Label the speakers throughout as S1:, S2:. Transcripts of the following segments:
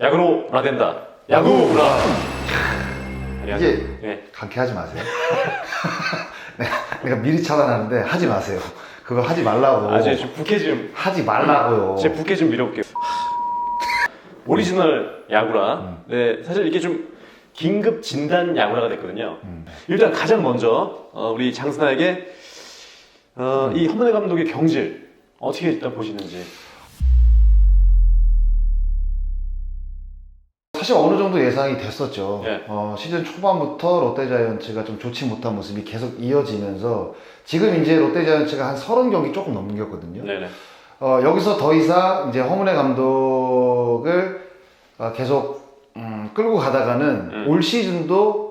S1: 야구로 라된다. 야구라.
S2: 이게
S1: 네.
S2: 강쾌하지 마세요. 내가 미리 차단하는데 하지 마세요. 그거 하지 말라고.
S1: 아, 제 부캐 좀.
S2: 하지 말라고요.
S1: 제 부캐 좀 밀어볼게요. 오리지널 야구라. 네, 사실 이게 좀 긴급 진단 야구라가 됐거든요. 일단 가장 먼저 우리 장스나에게 이 허문회 감독의 경질 어떻게 일단 보시는지.
S2: 사실 어느 정도 예상이 됐었죠.
S1: 네.
S2: 시즌 초반부터 롯데자이언츠가 좀 좋지 못한 모습이 계속 이어지면서 지금 이제 롯데자이언츠가 한 30경기 조금 넘겼거든요.
S1: 네네.
S2: 여기서 더 이상 이제 허문회 감독을 계속 끌고 가다가는 올 시즌도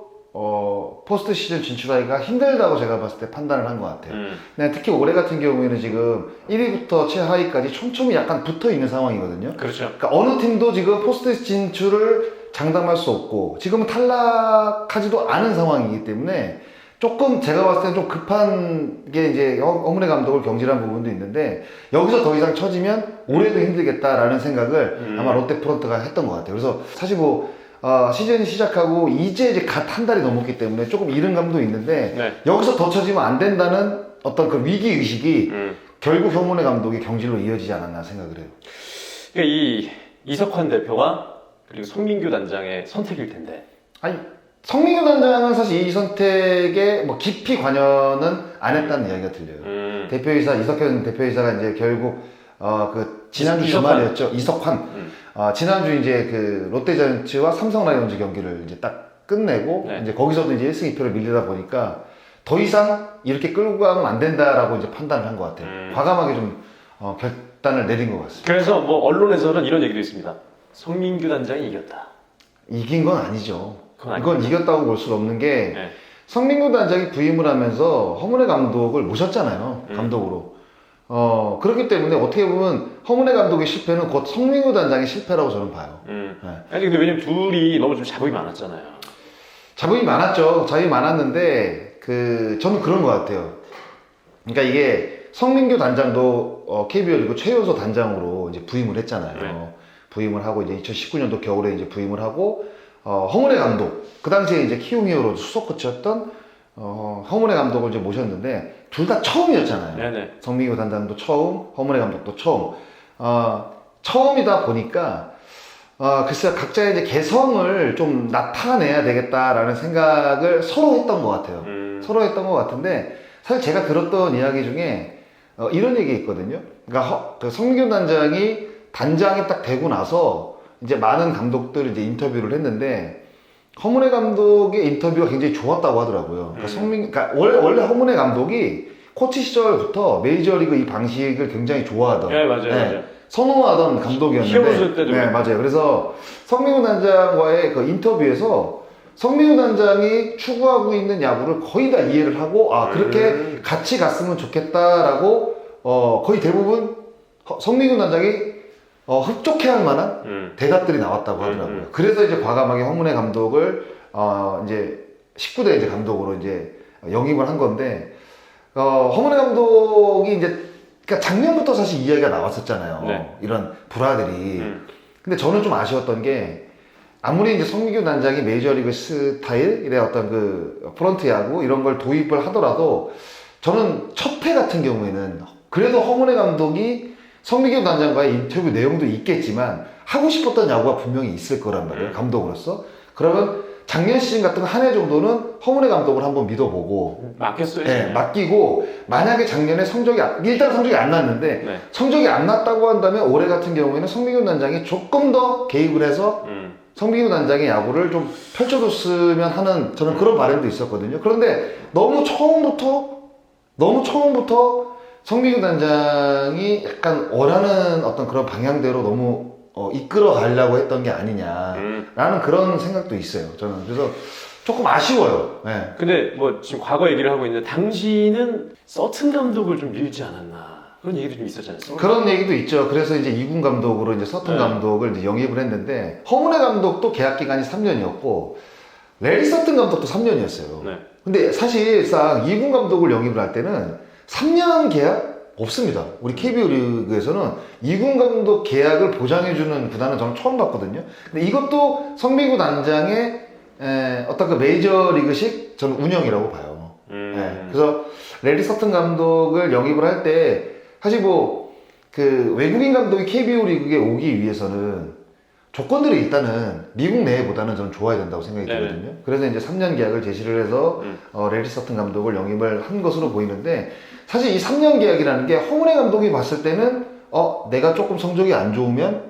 S2: 포스트 시즌 진출하기가 힘들다고 제가 봤을 때 판단을 한 것 같아요. 네, 특히 올해 같은 경우에는 지금 1위부터 최하위까지 촘촘히 약간 붙어 있는 상황이거든요.
S1: 그렇죠.
S2: 그러니까 어느 팀도 지금 포스트 진출을 장담할 수 없고 지금은 탈락하지도 않은 상황이기 때문에 조금 제가 봤을 때는 좀 급한 게 이제 허문회 감독을 경질한 부분도 있는데 여기서 더 이상 처지면 올해도 힘들겠다라는 생각을 아마 롯데 프런트가 했던 것 같아요. 그래서 사실 시즌이 시작하고 이제 갓 한 달이 넘었기 때문에 조금 이른 감도 있는데
S1: 네.
S2: 여기서 더 처지면 안 된다는 어떤 그 위기 의식이 결국 허문회 감독의 경질로 이어지지 않았나 생각을 해요.
S1: 그러니까 이 이석환 대표와 그리고 송민규 단장의 선택일 텐데.
S2: 아니 성민규 단장은 사실 이 선택에 뭐 깊이 관여는 안 했다는 이야기가 들려요. 대표이사 이석현 대표이사가 이제 결국 그 지난주 주말이었죠. 이석환. 지난주 이제 그 롯데자이언츠와 삼성 라이온즈 경기를 이제 딱 끝내고
S1: 네.
S2: 이제 거기서도 이제 1승 2패를 밀리다 보니까 더 이상 이렇게 끌고 가면 안 된다라고 이제 판단을 한 것 같아요. 과감하게 좀 결단을 내린 것 같습니다.
S1: 그래서 뭐 언론에서는 이런 얘기도 있습니다. 송민규 단장이 이겼다.
S2: 이긴 건 아니죠.
S1: 그건
S2: 이건 이겼다고 볼 수는 없는 게
S1: 네.
S2: 성민규 단장이 부임을 하면서 허문회 감독을 모셨잖아요. 감독으로. 그렇기 때문에 어떻게 보면 허문회 감독의 실패는 곧 성민규 단장의 실패라고 저는 봐요. 네.
S1: 아니 근데 왜냐면 둘이 너무 좀 자본이 많았잖아요.
S2: 자본이 많았죠. 자본이 많았는데 저는 그런 것 같아요. 그러니까 이게 성민규 단장도 KBO 리그 최연소 단장으로 이제 부임을 했잖아요.
S1: 네.
S2: 부임을 하고 이제 2019년도 겨울에 이제 부임을 하고 허문회 감독 그 당시에 이제 키움 히어로 수석 코치였던 허문회 감독을 이제 모셨는데 둘 다 처음이었잖아요.
S1: 네네.
S2: 성민규 단장도 처음, 허문회 감독도 처음. 처음이다 보니까 글쎄 각자의 이제 개성을 좀 나타내야 되겠다라는 생각을 서로 했던 것 같아요. 서로 했던 것 같은데 사실 제가 들었던 이야기 중에 이런 얘기 있거든요. 그러니까 그 성민규 단장이 단장이 딱 되고 나서 이제 많은 감독들 이제 인터뷰를 했는데 허문회 감독의 인터뷰가 굉장히 좋았다고 하더라고요. 그러니까 원래 허문회 감독이 코치 시절부터 메이저리그 이 방식을 굉장히 좋아하던,
S1: 네, 맞아요. 맞아요.
S2: 선호하던 감독이었는데,
S1: 히어로즈 때도
S2: 네, 맞아요. 그래서 성민규 단장과의 그 인터뷰에서 성민규 단장이 추구하고 있는 야구를 거의 다 이해를 하고, 그렇게 같이 갔으면 좋겠다라고 거의 대부분 성민규 단장이 흡족해할 만한 대답들이 나왔다고 하더라고요. 그래서 이제 과감하게 허문회 감독을 이제 19대 이제 감독으로 이제 영입을 한 건데 허문회 감독이 이제 그러니까 작년부터 사실 이야기가 나왔었잖아요.
S1: 네.
S2: 이런 불화들이. 근데 저는 좀 아쉬웠던 게 아무리 이제 성민규 단장이 메이저리그 스타일의 어떤 그 프런트 야구 이런 걸 도입을 하더라도 저는 첫 해 같은 경우에는 그래도 허문회 감독이 성민규 단장과의 인터뷰 내용도 있겠지만 하고 싶었던 야구가 분명히 있을 거란 말이에요. 감독으로서. 그러면 작년 시즌 같은 한 해 정도는 허문회 감독을 한번 믿어보고
S1: 맡겼어야지.
S2: 네, 맡기고 만약에 작년에 일단 성적이 안 났는데
S1: 네.
S2: 성적이 안 났다고 한다면 올해 같은 경우에는 성민규 단장이 조금 더 개입을 해서 성민규 단장의 야구를 좀 펼쳐줬으면 하는 저는 그런 바람도 있었거든요. 그런데 너무 처음부터 성민규 단장이 약간 원하는 어떤 그런 방향대로 너무 이끌어 가려고 했던 게 아니냐라는 그런 생각도 있어요. 저는 그래서 조금 아쉬워요. 네.
S1: 근데 뭐 지금 과거 얘기를 하고 있는데 당시는 서튼 감독을 좀 밀지 않았나 그런 얘기도 좀 있었잖아요.
S2: 그런 얘기도 있죠. 그래서 이제 이군 감독으로 이제 서튼 감독을 이제 영입을 했는데 허문회 감독도 계약 기간이 3년이었고 레리 서튼 감독도 3년이었어요.
S1: 네.
S2: 근데 사실상 이군 감독을 영입을 할 때는 3년 계약 없습니다. 우리 KBO 리그에서는 2군 감독 계약을 보장해주는 구단은 저는 처음 봤거든요. 근데 이것도 성민구 단장의 어떤 그 메이저리그식 저는 운영이라고 봐요. 그래서 레리 서튼 감독을 영입을 할 때 사실 뭐 그 외국인 감독이 KBO 리그에 오기 위해서는 조건들이 일단은 미국 내보다는 저는 좋아야 된다고 생각이 들거든요. 그래서 이제 3년 계약을 제시를 해서 레리 서튼 감독을 영입을 한 것으로 보이는데 사실 이 3년 계약이라는 게 허문회 감독이 봤을 때는 내가 조금 성적이 안 좋으면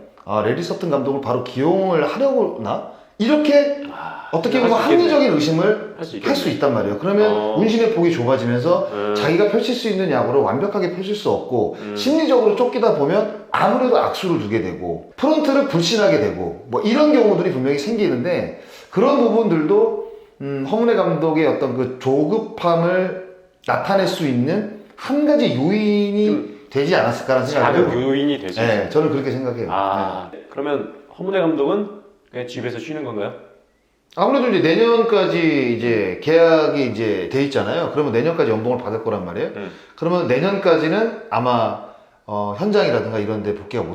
S2: 레리 서튼 감독을 바로 기용을 하려나? 이렇게 어떻게 보면 합리적인 의심을 할 수 있단 말이에요. 그러면 운신의 폭이 좁아지면서 자기가 펼칠 수 있는 야구를 완벽하게 펼칠 수 없고 심리적으로 쫓기다 보면 아무래도 악수를 두게 되고 프론트를 불신하게 되고 뭐 이런 경우들이 분명히 생기는데 그런 부분들도 허문회 감독의 어떤 그 조급함을 나타낼 수 있는 한 가지 요인이 되지 않았을까라는 생각이
S1: 자극 요인이 되죠.
S2: 네, 저는 그렇게 생각해요.
S1: 그러면 허문회 감독은 그냥 집에서 쉬는 건가요?
S2: 아무래도 이제 내년까지 이제 계약이 이제 돼 있잖아요. 그러면 내년까지 연봉을 받을 거란 말이에요. 그러면 내년까지는 아마 현장이라든가 이런 데 복귀가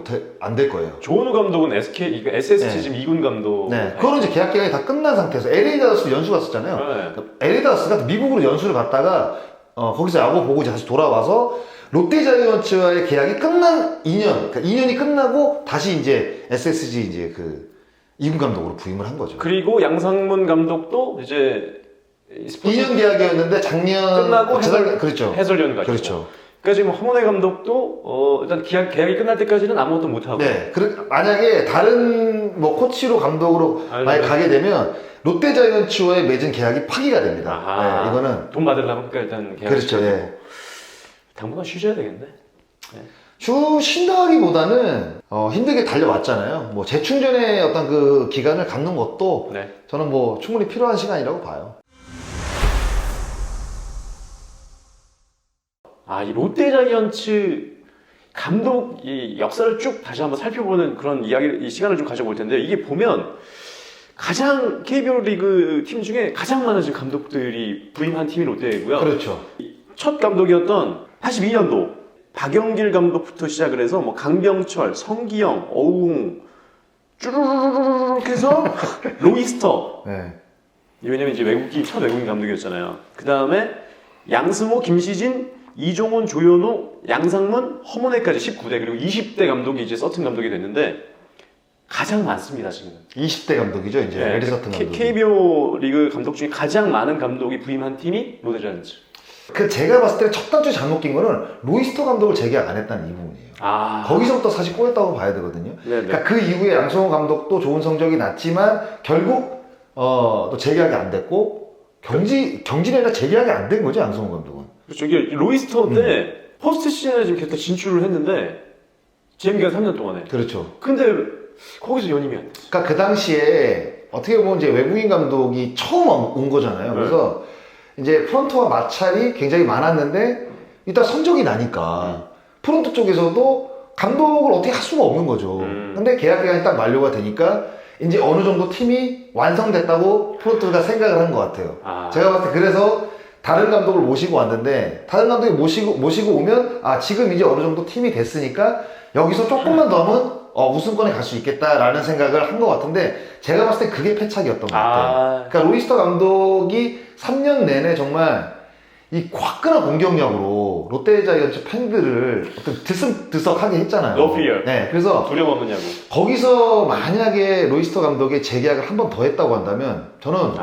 S2: 안 될 거예요.
S1: 조은우 감독은 SSG 지금 2군 감독.
S2: 네. 그거는 이제 계약 기간이 다 끝난 상태에서 LA 다저스 연수 갔었잖아요. LA 다저스가 미국으로 연수를 갔다가 거기서 야구 보고 이제 다시 돌아와서 롯데 자이언츠와의 계약이 끝난 2년, 그러니까 2년이 끝나고 다시 이제 SSG 이제 그 2군 감독으로 부임을 한 거죠.
S1: 그리고 양상문 감독도 이제
S2: 2년 계약이었는데 작년
S1: 끝나고
S2: 그렇죠.
S1: 해설위원 가지고.
S2: 그렇죠.
S1: 그러니까 지금 허문회 감독도 일단 계약이 끝날 때까지는 아무것도 못 하고.
S2: 네. 만약에 다른 뭐 코치로 감독으로 만약 가게 되면 롯데 자이언츠와의 맺은 계약이 파기가 됩니다. 네, 이거는
S1: 돈 받으려면 그러니까 일단 계약.
S2: 그렇죠. 네.
S1: 당분간 쉬셔야 되겠네. 네.
S2: 쉰다기보다는 힘들게 달려왔잖아요. 뭐 재충전의 어떤 그 기간을 갖는 것도 저는 뭐 충분히 필요한 시간이라고 봐요.
S1: 이 롯데 자이언츠 감독 이 역사를 쭉 다시 한번 살펴보는 그런 이 시간을 좀 가져볼 텐데 이게 보면 가장 KBO 리그 팀 중에 가장 많은 지금 감독들이 부임한 팀이 롯데이고요.
S2: 그렇죠.
S1: 첫 감독이었던 82년도 박영길 감독부터 시작을 해서 뭐 강병철, 성기영, 어웅 쭈루루루룩 해서 로이스터.
S2: 네.
S1: 왜냐면 이제 첫 외국인 감독이었잖아요. 그 다음에 양승호, 김시진, 이종훈, 조현우, 양상문, 허문회까지 19대 그리고 20대 감독이 이제 서튼 감독이 됐는데 가장 많습니다 지금.
S2: 20대 감독이죠 이제 레리 서튼 감독.
S1: KBO 리그 감독 중에 가장 많은 감독이 부임한 팀이 롯데 자이언츠.
S2: 제가 봤을 때 첫 단추 잘못 낀 거는 로이스터 감독을 재계약 안 했다는 이 부분이에요. 거기서부터 사실 꼬였다고 봐야 되거든요. 그러니까 그 이후에 양성호 감독도 좋은 성적이 났지만 결국 또 재계약이 안 됐고 경질이 아니라 재계약이 안 된 거죠 양성호 감독은.
S1: 그렇죠. 이게 로이스터 때 포스트 시즌에 지금 계속 진출을 했는데 재미가 3년 동안에.
S2: 그렇죠.
S1: 근데 거기서 연임이 안 됐어요.
S2: 그러니까 그 당시에 어떻게 보면 이제 외국인 감독이 처음 온 거잖아요. 그래서 이제 프런트와 마찰이 굉장히 많았는데 일단 성적이 나니까 프런트 쪽에서도 감독을 어떻게 할 수가 없는 거죠. 근데 계약 기간이 딱 만료가 되니까 이제 어느 정도 팀이 완성됐다고 프런트가 생각을 한 것 같아요. 제가 봤을 때 그래서 다른 감독을 모시고 왔는데 다른 감독이 모시고 오면 지금 이제 어느 정도 팀이 됐으니까 여기서 조금만 더 하면 우승권에 갈 수 있겠다라는 생각을 한 것 같은데 제가 봤을 때 그게 패착이었던 것 같아요. 그러니까 로이스터 감독이 3년 내내 정말 이 화끈한 공격력으로 롯데 자이언츠 팬들을 어떤 들썩들썩하게 했잖아요.
S1: No fear.
S2: 네, 그래서
S1: 두려움 없는 야구.
S2: 거기서 만약에 로이스터 감독의 재계약을 한 번 더 했다고 한다면 저는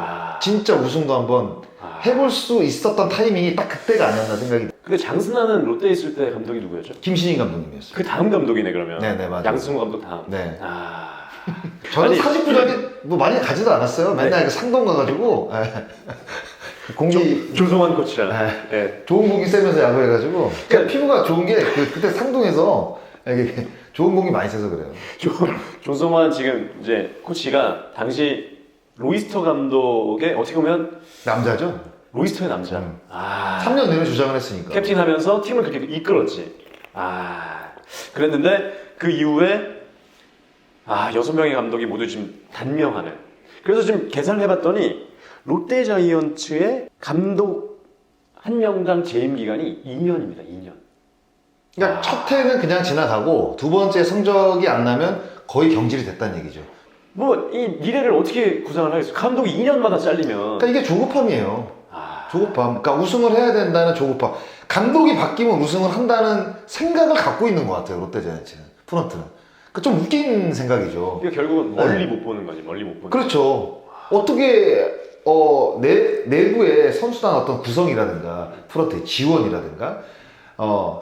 S2: 진짜 우승도 한번 해볼 수 있었던 타이밍이 딱 그때가 아니었나 생각이.
S1: 근데 장승환은 롯데에 있을 때 감독이 누구였죠?
S2: 김신인 감독님이었어요.
S1: 그 다음 감독이네 그러면.
S2: 네네 맞아요.
S1: 양승호 감독 다음.
S2: 네.
S1: 아니,
S2: 저는 사직구장에 뭐 많이 가지도 않았어요. 맨날 그 상동 가가지고 공기
S1: 조성환 코치랑. 네.
S2: 좋은 공기 쐬면서 야구해가지고 피부가 좋은 게 그때 상동에서 이게 좋은 공기 많이 쐬서 그래요.
S1: 조성환 지금 이제 코치가 당시 로이스터 감독의 어떻게 보면
S2: 남자죠.
S1: 로이스터의 남자.
S2: 3년 내내 주장을 했으니까.
S1: 캡틴하면서 팀을 그렇게 이끌었지. 그랬는데 그 이후에 6명의 감독이 모두 지금 단명하는. 그래서 지금 계산을 해봤더니 롯데 자이언츠의 감독 한 명당 재임 기간이 2년입니다. 2년.
S2: 그러니까 첫 해는 그냥 지나가고 두 번째 성적이 안 나면 거의 경질이 됐다는 얘기죠.
S1: 뭐 이 미래를 어떻게 구상을 하겠어요? 감독이 2년마다 잘리면.
S2: 그러니까 이게 조급함이에요.
S1: 아,
S2: 조급함. 그러니까 우승을 해야 된다는 조급함. 감독이 바뀌면 우승을 한다는 생각을 갖고 있는 것 같아요. 롯데자이언츠는. 프런트는. 그러니까 좀 웃긴 생각이죠.
S1: 이게 결국은 멀리
S2: 네.
S1: 못 보는 거지. 멀리 못 보는.
S2: 그렇죠. 어떻게 내부의 선수단 어떤 구성이라든가 프런트의 지원이라든가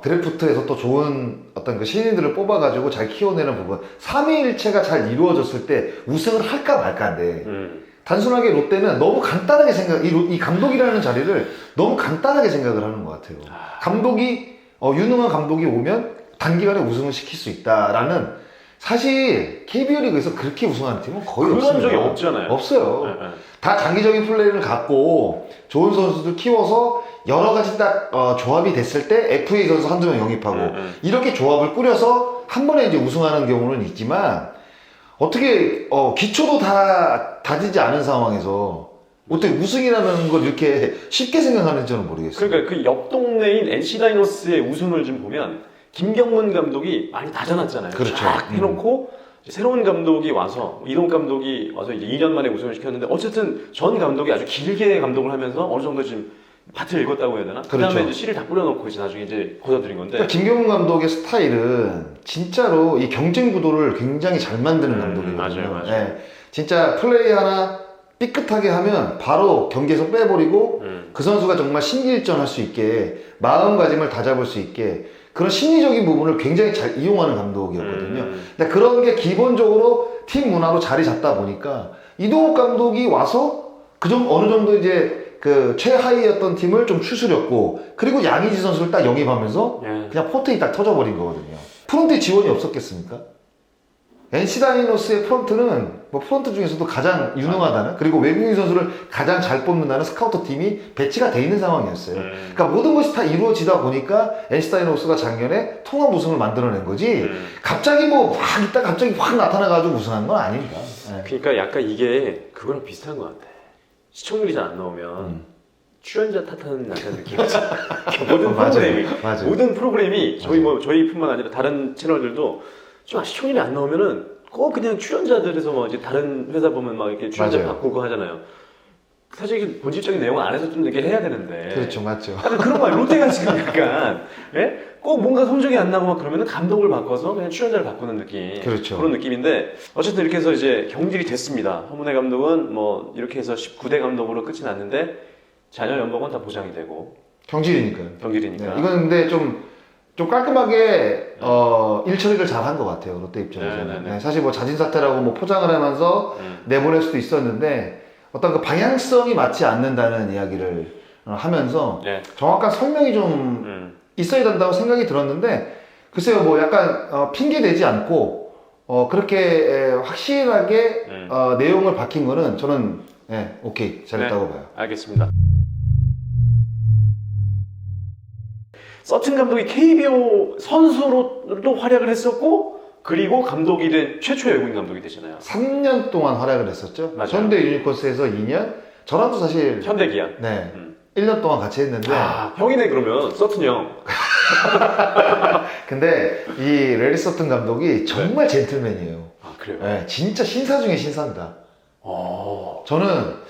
S2: 드래프트에서 또 좋은 어떤 그 신인들을 뽑아가지고 잘 키워내는 부분 3위일체가 잘 이루어졌을 때 우승을 할까 말까인데 단순하게 롯데는 너무 간단하게 이 감독이라는 자리를 너무 간단하게 생각을 하는 것 같아요. 감독이 유능한 감독이 오면 단기간에 우승을 시킬 수 있다라는 사실 KBO 리그에서 그렇게 우승하는 팀은 거의
S1: 그런
S2: 없습니다.
S1: 적이 없잖아요.
S2: 없어요.
S1: 네, 네.
S2: 다 장기적인 플레이를 갖고 좋은 선수들 키워서 여러 가지 딱 조합이 됐을 때 FA 선수 한두 명 영입하고 이렇게 조합을 꾸려서 한 번에 이제 우승하는 경우는 있지만 어떻게 기초도 다 다지지 않은 상황에서 어떻게 우승이라는 걸 이렇게 쉽게 생각하는지는 모르겠어요.
S1: 그러니까 그 옆 동네인 NC 다이노스의 우승을 좀 보면 김경문 감독이 많이 다져놨잖아요.
S2: 그렇죠.
S1: 쫙 해놓고 이제 새로운 감독이 와서 이동 감독이 와서 이제 2년 만에 우승을 시켰는데 어쨌든 전 감독이 아주 길게 감독을 하면서 어느 정도 지금 밭을 읽었다고 해야 되나? 그 다음에
S2: 그렇죠.
S1: 이제 씨를 다 뿌려놓고 이제 나중에 이제 거둬들인 건데.
S2: 그러니까 김경문 감독의 스타일은 진짜로 이 경쟁 구도를 굉장히 잘 만드는 감독이거든요.
S1: 맞아요.
S2: 예, 진짜 플레이 하나 삐끗하게 하면 바로 경기에서 빼버리고 그 선수가 정말 신기일전할 수 있게 마음가짐을 다잡을 수 있게 그런 심리적인 부분을 굉장히 잘 이용하는 감독이었거든요. 근데 그런 게 기본적으로 팀 문화로 자리 잡다 보니까 이동욱 감독이 와서 어느 정도 이제 그 최하위였던 팀을 좀 추스렸고 그리고 양의지 선수를 딱 영입하면서 그냥 포텐이 딱 터져버린 거거든요. 프런트에 지원이 없었겠습니까? NC 다이노스의 프런트는 뭐 프런트 중에서도 가장 유능하다는 그리고 외국인 선수를 가장 잘 뽑는다는 스카우터 팀이 배치가 돼 있는 상황이었어요. 그러니까 모든 것이 다 이루어지다 보니까 NC 다이노스가 작년에 통합 우승을 만들어낸 거지 갑자기 뭐 막 있다 갑자기 확 나타나가지고 우승한 건 아닙니다. 네.
S1: 그러니까 약간 이게 그거랑 비슷한 것 같아. 시청률이 잘 안 나오면 출연자 탓하는 약간 느낌이죠. 모든 프로그램이
S2: 맞아요.
S1: 모든 프로그램이 저희뿐만 아니라 다른 채널들도 좀 시청률이 안 나오면은 꼭 그냥 출연자들에서 뭐 이제 다른 회사 보면 막 이렇게 출연자
S2: 맞아요.
S1: 바꾸고 하잖아요. 사실 이게 본질적인 내용 안에서 좀 이렇게 해야 되는데.
S2: 그렇죠, 맞죠.
S1: 약간 그런 거야. 롯데가 지금 약간 꼭 뭔가 성적이 안 나고 막 그러면은 감독을 바꿔서 그냥 출연자를 바꾸는 느낌.
S2: 그렇죠.
S1: 그런 느낌인데 어쨌든 이렇게 해서 이제 경질이 됐습니다. 허문회 감독은 뭐 이렇게 해서 19대 감독으로 끝이 났는데 자녀 연봉은 다 보장이 되고
S2: 경질이니까요.
S1: 경질이니까.
S2: 네, 이건 근데 좀 깔끔하게 일 처리를 잘 한 것 같아요. 롯데 입장에서는.
S1: 네.
S2: 네, 사실 뭐 자진 사퇴라고 뭐 포장을 하면서 내보낼 수도 있었는데 어떤 그 방향성이 맞지 않는다는 이야기를 하면서
S1: 네.
S2: 정확한 설명이 좀 있어야 된다고 생각이 들었는데 글쎄요 뭐 약간 핑계 대지 않고 그렇게 확실하게 내용을 밝힌 거는 저는 오케이 잘했다고 봐요.
S1: 알겠습니다. 서튼 감독이 KBO 선수로도 활약을 했었고 그리고 감독이 된 최초의 외국인 감독이 되잖아요.
S2: 3년 동안 활약을 했었죠.
S1: 맞아요.
S2: 현대 유니콘스에서 2년 저랑도 사실
S1: 현대 기아.
S2: 네 1년 동안 같이 했는데
S1: 형이네 그러면 서튼 형.
S2: 근데 이 레리 서튼 감독이 정말 젠틀맨이에요.
S1: 아 그래요?
S2: 네, 진짜 신사 중에 신사입니다. 저는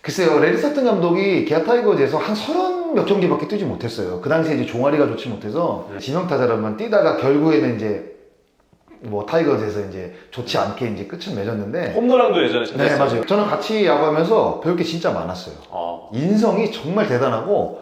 S2: 글쎄요, 레리 서튼 감독이 기아 타이거즈에서 한 30몇 경기밖에 뛰지 못했어요. 그 당시에 이제 종아리가 좋지 못해서 지명타자로만 뛰다가 결국에는 이제 뭐 타이거즈에서 이제 좋지 않게 이제 끝을 맺었는데.
S1: 홈런왕도 예전에
S2: 네,
S1: 했어요.
S2: 맞아요. 저는 같이 야구하면서 배울 게 진짜 많았어요. 인성이 정말 대단하고,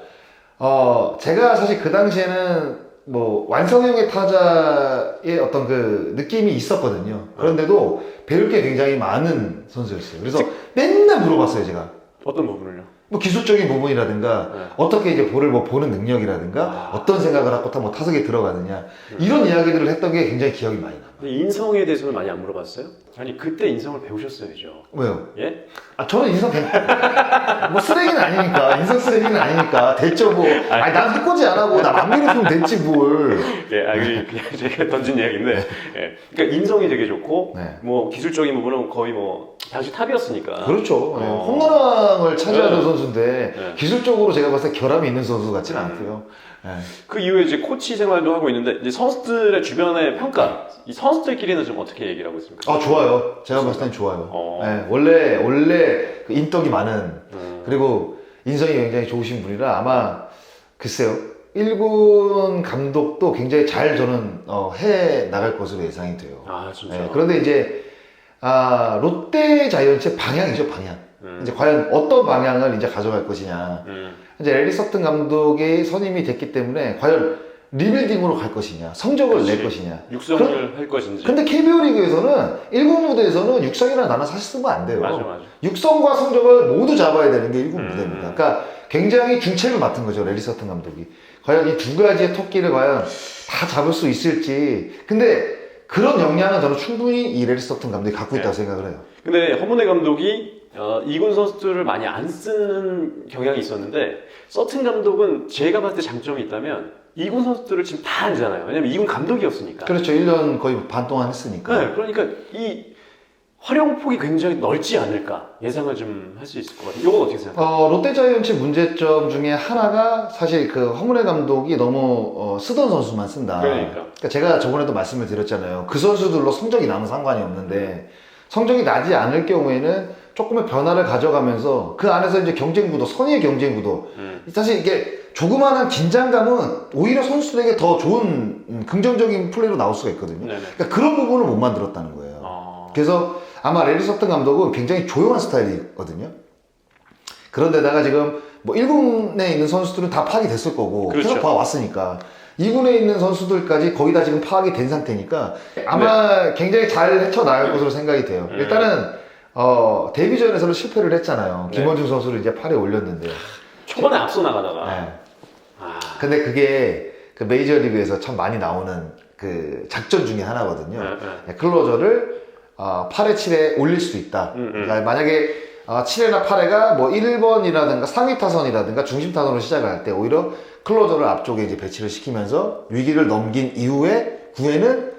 S2: 제가 사실 그 당시에는 뭐 완성형의 타자의 어떤 그 느낌이 있었거든요. 그런데도 배울 게 굉장히 많은 선수였어요. 그래서 맨날 물어봤어요, 제가.
S1: 어떤 부분을요?
S2: 뭐 기술적인 부분이라든가 어떻게 이제 볼을 뭐 보는 능력이라든가 어떤 생각을 하고 뭐 타석에 들어가느냐 이런 이야기들을 했던 게 굉장히 기억이 많이 나요.
S1: 근데 인성에 대해서는 많이 안 물어봤어요? 아니 그때 인성을 배우셨어야죠.
S2: 왜요?
S1: 예?
S2: 저는 인성 뭐 쓰레기는 아니니까 인성 쓰레기는 아니니까 됐죠 뭐. 아니 난 해코지 안 하고 나 맘대로 쓰면 됐지 뭘.
S1: 예, 그냥 제가 던진 이야기인데, 예. 그러니까 인성이 되게 좋고,
S2: 네.
S1: 뭐 기술적인 부분은 거의 뭐 당시 탑이었으니까.
S2: 그렇죠. 홈런왕을 차지하는
S1: 네.
S2: 선수인데
S1: 네.
S2: 기술적으로 제가 봤을 때 결함이 있는 선수 같지는 않고요. 네.
S1: 그 이후에 이제 코치 생활도 하고 있는데 이제 선수들의 주변의 평가, 이 선수들끼리는 좀 어떻게 얘기를 하고 있습니까?
S2: 아, 좋아요. 제가 봤을 땐 좋아요.
S1: 어.
S2: 네, 원래 그 인덕이 많은 그리고 인성이 굉장히 좋으신 분이라 아마 글쎄요. 1군 감독도 굉장히 잘 저는 해 나갈 것으로 예상이 돼요.
S1: 아 진짜.
S2: 네, 그런데 이제 롯데 자이언츠의 방향이죠, 방향. 이제 과연 어떤 방향을 이제 가져갈 것이냐. 이제 래리 서튼 감독이 선임이 됐기 때문에 과연 리빌딩으로 갈 것이냐, 성적을 낼 것이냐.
S1: 육성을 할 것인지.
S2: 근데 KBO 리그에서는 1군 무대에서는 육성이라는 단어 사실 쓰면 안 돼요.
S1: 맞아.
S2: 육성과 성적을 모두 잡아야 되는 게 1군 무대입니다. 그러니까 굉장히 중책을 맡은 거죠, 래리 서튼 감독이. 과연 이 두 가지의 토끼를 과연 다 잡을 수 있을지. 근데 그런 역량은 저는 충분히 이 래리 서튼 감독이 갖고 있다고 생각을 해요.
S1: 근데 허문회 감독이 2군 선수들을 많이 안 쓰는 경향이 있었는데 서튼 감독은 제가 봤을 때 장점이 있다면 2군 선수들을 지금 다 알잖아요. 왜냐면 2군 감독이었으니까.
S2: 그렇죠. 1년 거의 반 동안 했으니까.
S1: 네, 그러니까 이 활용폭이 굉장히 넓지 않을까 예상을 좀 할 수 있을 것 같아요. 이건 어떻게 생각하세요?
S2: 롯데 자이언츠 문제점 중에 하나가 사실 그 허문회 감독이 너무 쓰던 선수만 쓴다.
S1: 그러니까
S2: 제가 저번에도 말씀을 드렸잖아요. 그 선수들로 성적이 나면 상관이 없는데 성적이 나지 않을 경우에는 조금의 변화를 가져가면서 그 안에서 이제 경쟁 구도, 선의의 경쟁 구도. 사실 이게 조그마한 긴장감은 오히려 선수들에게 더 좋은 긍정적인 플레이로 나올 수가 있거든요.
S1: 네네.
S2: 그러니까 그런 부분을 못 만들었다는 거예요. 그래서 아마 래리 서튼 감독은 굉장히 조용한 스타일이거든요. 그런데다가 지금 뭐 1군에 있는 선수들은 다 파악이 됐을 거고
S1: 그렇죠.
S2: 계속 봐왔으니까 2군에 있는 선수들까지 거의 다 지금 파악이 된 상태니까 아마 굉장히 잘 헤쳐나갈 것으로 생각이 돼요. 일단은 데뷔전에서는 실패를 했잖아요.
S1: 네.
S2: 김원중 선수를 이제 8에 올렸는데
S1: 초반에 앞서 나가다가
S2: 네. 근데 그게 그 메이저리그에서 참 많이 나오는 그 작전 중에 하나거든요. 클로저를 8회 7에 올릴 수도 있다. 그러니까 만약에 7회나 8회가 뭐 1번이라든가 상위 타선이라든가 중심 타선으로 시작을 할 때 오히려 클로저를 앞쪽에 이제 배치를 시키면서 위기를 넘긴 이후에 9회는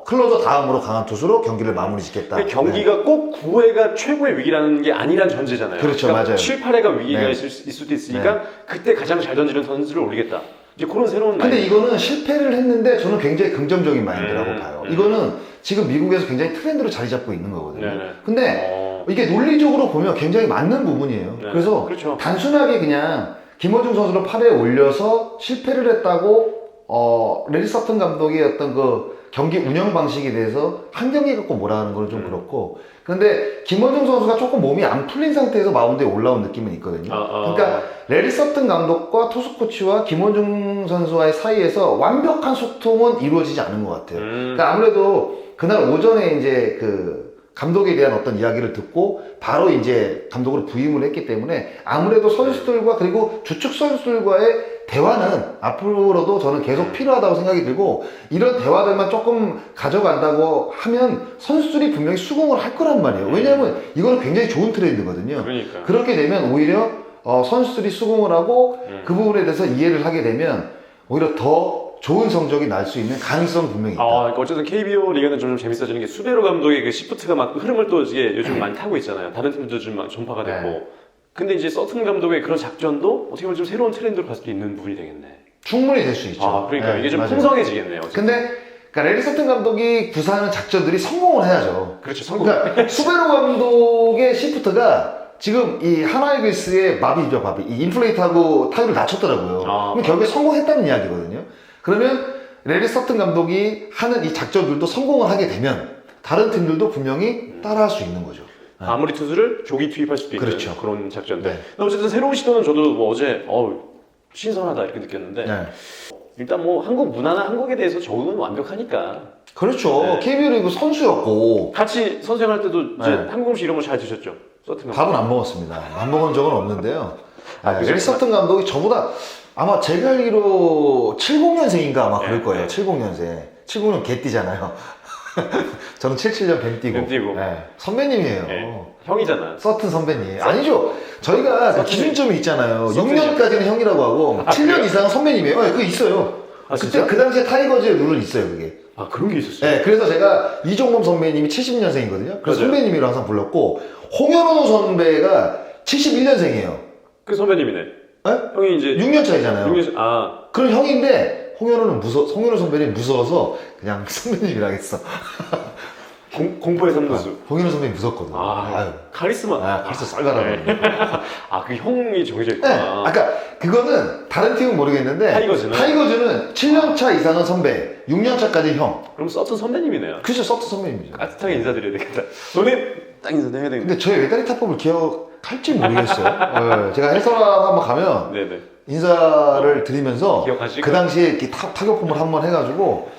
S2: 클로저 다음으로 강한 투수로 경기를 마무리 짓겠다.
S1: 근데 경기가 꼭 9회가 최고의 위기라는 게 아니라는 전제잖아요.
S2: 그렇죠,
S1: 그러니까
S2: 맞아요.
S1: 7, 8회가 위기가
S2: 네.
S1: 있을 수도 있으니까 그때 가장 잘 던지는 선수를 올리겠다. 이제 그런 새로운
S2: 근데
S1: 마인드.
S2: 이거는 실패를 했는데 저는 굉장히 긍정적인 마인드라고 봐요. 이거는 지금 미국에서 굉장히 트렌드로 자리 잡고 있는 거거든요.
S1: 네네.
S2: 근데 이게 논리적으로 보면 굉장히 맞는 부분이에요.
S1: 네.
S2: 그래서
S1: 그렇죠.
S2: 단순하게 그냥 김원중 선수를 8회에 올려서 실패를 했다고 래리 서튼 감독의 어떤 그 경기 운영 방식에 대해서 한 경기 갖고 뭐라 하는 건 좀 그렇고 그런데 김원중 선수가 조금 몸이 안 풀린 상태에서 마운드에 올라온 느낌은 있거든요. 그러니까 래리 서튼 감독과 투수 코치와 김원중 선수와의 사이에서 완벽한 소통은 이루어지지 않은 것 같아요. 그러니까 아무래도 그날 오전에 이제 그 감독에 대한 어떤 이야기를 듣고 바로 이제 감독으로 부임을 했기 때문에 아무래도 선수들과 그리고 주축 선수들과의 대화는 앞으로도 저는 계속 필요하다고 생각이 들고 이런 대화들만 조금 가져간다고 하면 선수들이 분명히 수긍을 할 거란 말이에요. 왜냐하면 이거는 굉장히 좋은 트렌드거든요.
S1: 그러니까.
S2: 그렇게 되면 오히려 선수들이 수긍을 하고 그 부분에 대해서 이해를 하게 되면 오히려 더 좋은 성적이 날 수 있는 가능성 분명히 있다.
S1: 그러니까 어쨌든 KBO 리그는 좀 재밌어지는 게 수베로 감독의 그 시프트가 막 흐름을 또 이게 요즘 많이 타고 있잖아요. 다른 팀들도 좀 막 전파가 됐고.
S2: 네.
S1: 근데 이제 서튼 감독의 그런 작전도 어떻게 보면 좀 새로운 트렌드로 갈 수도 있는 부분이 되겠네.
S2: 충분히 될 수 있죠.
S1: 그러니까
S2: 네,
S1: 이게 좀
S2: 맞아요.
S1: 풍성해지겠네요. 어쨌든.
S2: 근데 그러니까 래리 서튼 감독이 구사하는 작전들이 성공을 해야죠.
S1: 그렇죠. 성공.
S2: 그러니까 수베로 감독의 시프트가 지금 이 하나이글스의 마비죠, 마비. 이 인플레이트하고 타율을 낮췄더라고요. 그럼 결국에 성공했다는 이야기거든요. 그러면 래리 서튼 감독이 하는 이 작전들도 성공을 하게 되면 다른 팀들도 분명히 따라할 수 있는 거죠.
S1: 아무리 투수를 조기 투입할 수도 있는
S2: 그렇죠.
S1: 그런 작전들.
S2: 네.
S1: 어쨌든 새로운 시도는 저도 뭐 어제 신선하다 이렇게 느꼈는데
S2: 네.
S1: 일단 뭐 한국 문화나 한국에 대해서 적응은 완벽하니까
S2: 그렇죠.
S1: 네.
S2: KBO 리그 선수였고
S1: 같이 선수생활 때도 이제
S2: 네.
S1: 한국 음식 이런 거 잘 드셨죠? 서튼
S2: 밥은 안 먹었습니다. 안 먹은 적은 없는데요.
S1: 그러셨구나.
S2: 래리 서튼 감독이 저보다 아마 제가 알기로 70년생인가 아마 그럴
S1: 네,
S2: 거예요.
S1: 네.
S2: 70년생. 70년 개띠잖아요. 저는 77년 뱀띠고.
S1: 뱀띠고.
S2: 네. 선배님이에요.
S1: 네. 형이잖아.
S2: 서튼 선배님. 아니죠. 저희가
S1: 서튼.
S2: 기준점이 있잖아요.
S1: 서튼.
S2: 6년까지는 형이라고 하고 7년 이상은 선배님이에요. 네, 그거 있어요.
S1: 아,
S2: 그때
S1: 진짜?
S2: 그 당시에 타이거즈의 룰은 있어요, 그게.
S1: 아 그런 게 있었어요?
S2: 네, 그래서 제가 이종범 선배님이 70년생이거든요. 그래서
S1: 맞아요.
S2: 선배님이라 항상 불렀고, 홍현호 선배가 71년생이에요.
S1: 그 선배님이네. 형이 이제
S2: 6년 차이잖아요.
S1: 6년 아
S2: 그런 형인데, 홍현호 선배님이 무서워서 그냥 선배님이라 했어.
S1: 공포의 삼루수.
S2: 홍현호 선배님 무섭거든.
S1: 아 카리스마.
S2: 벌써 쌀가라고.
S1: 아그 형이 정해져
S2: 네.
S1: 있구나.
S2: 아까 그거는 다른 팀은 모르겠는데
S1: 타이거즈는
S2: 7년차 이상은 선배, 6년차까지 형.
S1: 그럼 서튼 선배님이네요.
S2: 그죠, 서트 선배님이죠.
S1: 따뜻하게 인사드려야 되겠다. 너네 딱 인사해야 되겠다.
S2: 근데 저희 외다리 타법을 기억할지 모르겠어요. 제가 해설하러 한번 가면
S1: 네네.
S2: 인사를 드리면서
S1: 기억하시고?
S2: 그 당시에 이렇게 타격폼을 한번 해가지고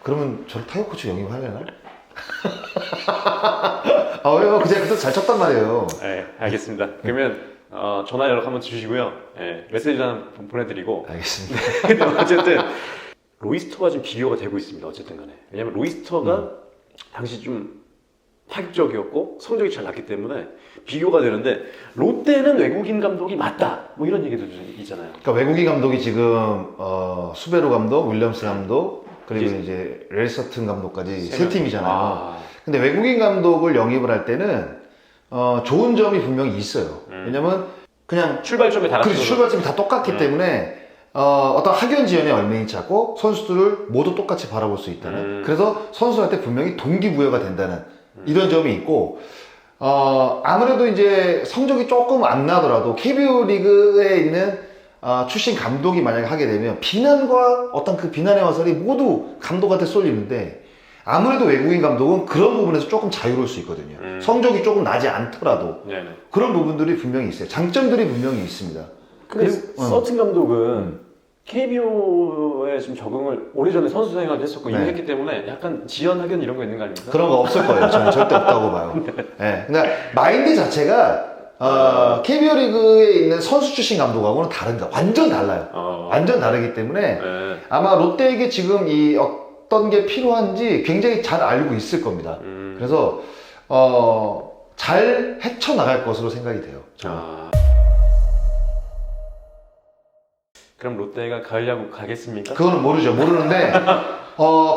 S2: 그러면 저를 타격 코치 영입하려나? 왜요? 그냥 그때 잘 쳤단 말이에요.
S1: 네, 알겠습니다. 그러면 전화 연락 한번 주시고요. 네, 메시지 하나 보내드리고.
S2: 알겠습니다.
S1: 근데 어쨌든 로이스터가 지금 비교가 되고 있습니다. 어쨌든 간에. 왜냐면 로이스터가 당시 좀 파격적이었고 성적이 잘 났기 때문에 비교가 되는데 롯데는 외국인 감독이 맞다. 뭐 이런 얘기도 좀 있잖아요.
S2: 그러니까 외국인 감독이 지금 수베로 감독, 윌리엄스 감독, 그리고 이제 렐서튼 감독까지 세 팀이잖아요. 근데 외국인 감독을 영입을 할 때는 좋은 점이 분명히 있어요. 왜냐면 그냥
S1: 출발점에 다
S2: 그렇죠. 출발점이 다 똑같기 때문에 어떤 학연 지연에 얽매이지 않고 선수들을 모두 똑같이 바라볼 수 있다는. 그래서 선수한테 분명히 동기부여가 된다는 이런 점이 있고, 아무래도 이제 성적이 조금 안 나더라도 KBO 리그에 있는 출신 감독이 만약에 하게 되면 비난과 어떤 그 비난의 화살이 모두 감독한테 쏠리는데, 아무래도 외국인 감독은 그런 부분에서 조금 자유로울 수 있거든요. 성적이 조금 나지 않더라도
S1: 네네.
S2: 그런 부분들이 분명히 있어요. 장점들이 분명히 있습니다.
S1: 근데 서튼 감독은 KBO에 좀 적응을 오래전에 선수 생활을 했었고 이미 했기 때문에 약간 지연 학연 이런 거 있는 거 아닙니까?
S2: 그런 거 없을 거예요. 저는 절대 없다고 봐요. 네. 그러니까 마인드 자체가 KBO 리그에 있는 선수 출신 감독하고는 다른가. 완전 달라요. 완전 다르기 때문에 아마 롯데에게 지금 이 어떤 게 필요한지 굉장히 잘 알고 있을 겁니다. 그래서 잘 헤쳐나갈 것으로 생각이 돼요.
S1: 그럼 롯데가 가을 야구 가겠습니까?
S2: 그거는 모르죠. 모르는데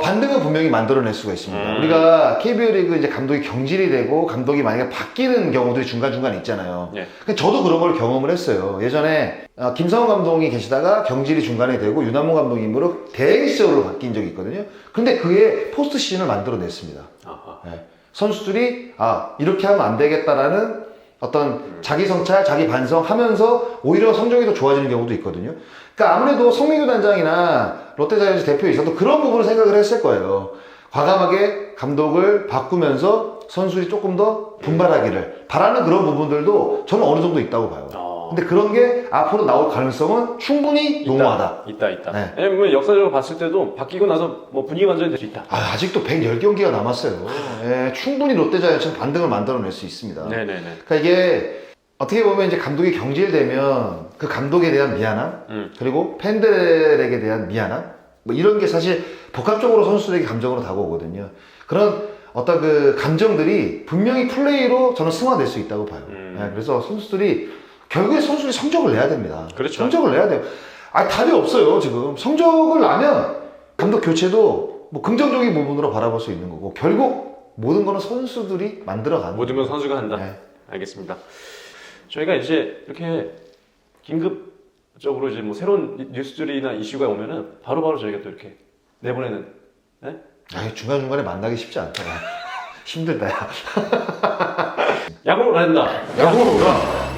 S2: 반등은 분명히 만들어낼 수가 있습니다. 우리가 KBO 리그 이제 감독이 경질이 되고 감독이 만약에 바뀌는 경우들이 중간중간 있잖아요. 근데 저도 그런 걸 경험을 했어요. 예전에 김성훈 감독이 계시다가 경질이 중간에 되고 유남문 감독님으로 대시절로 바뀐 적이 있거든요. 근데 그게 포스트 시즌을 만들어냈습니다. 네. 선수들이 이렇게 하면 안 되겠다라는 어떤 자기 성찰, 자기 반성하면서 오히려 성적이 더 좋아지는 경우도 있거든요. 그러니까 아무래도 성민규 단장이나 롯데자이언츠 대표에 있어도 그런 부분을 생각을 했을 거예요. 과감하게 감독을 바꾸면서 선수들이 조금 더 분발하기를 바라는 그런 부분들도 저는 어느 정도 있다고 봐요. 근데 그런 게 앞으로 나올 가능성은 충분히 농후하다.
S1: 있다.
S2: 네.
S1: 왜냐면 역사적으로 봤을 때도 바뀌고 나서 뭐 분위기 완전히 될 수 있다.
S2: 아직도 110경기가 남았어요. 충분히 롯데자이언츠는 반등을 만들어낼 수 있습니다.
S1: 네네네.
S2: 그러니까 이게 어떻게 보면 이제 감독이 경질되면 그 감독에 대한 미안함, 그리고 팬들에게 대한 미안함, 뭐 이런 게 사실 복합적으로 선수들에게 감정으로 다가오거든요. 그런 어떤 그 감정들이 분명히 플레이로 저는 승화될 수 있다고 봐요. 그래서 결국에 선수들이 성적을 내야 됩니다.
S1: 그렇죠.
S2: 성적을 내야 돼요. 답이 없어요, 지금. 성적을 나면 감독 교체도 뭐 긍정적인 부분으로 바라볼 수 있는 거고, 결국 모든 거는 선수들이 만들어가는
S1: 모든 건 선수가 한다.
S2: 네.
S1: 알겠습니다. 저희가 이제 이렇게 긴급적으로 이제 뭐 새로운 뉴스들이나 이슈가 오면은 바로바로 저희가 또 이렇게 내보내는. 네?
S2: 중간중간에 만나기 쉽지 않다. 힘들다.
S1: 야구로 간다.
S2: 야구로 가.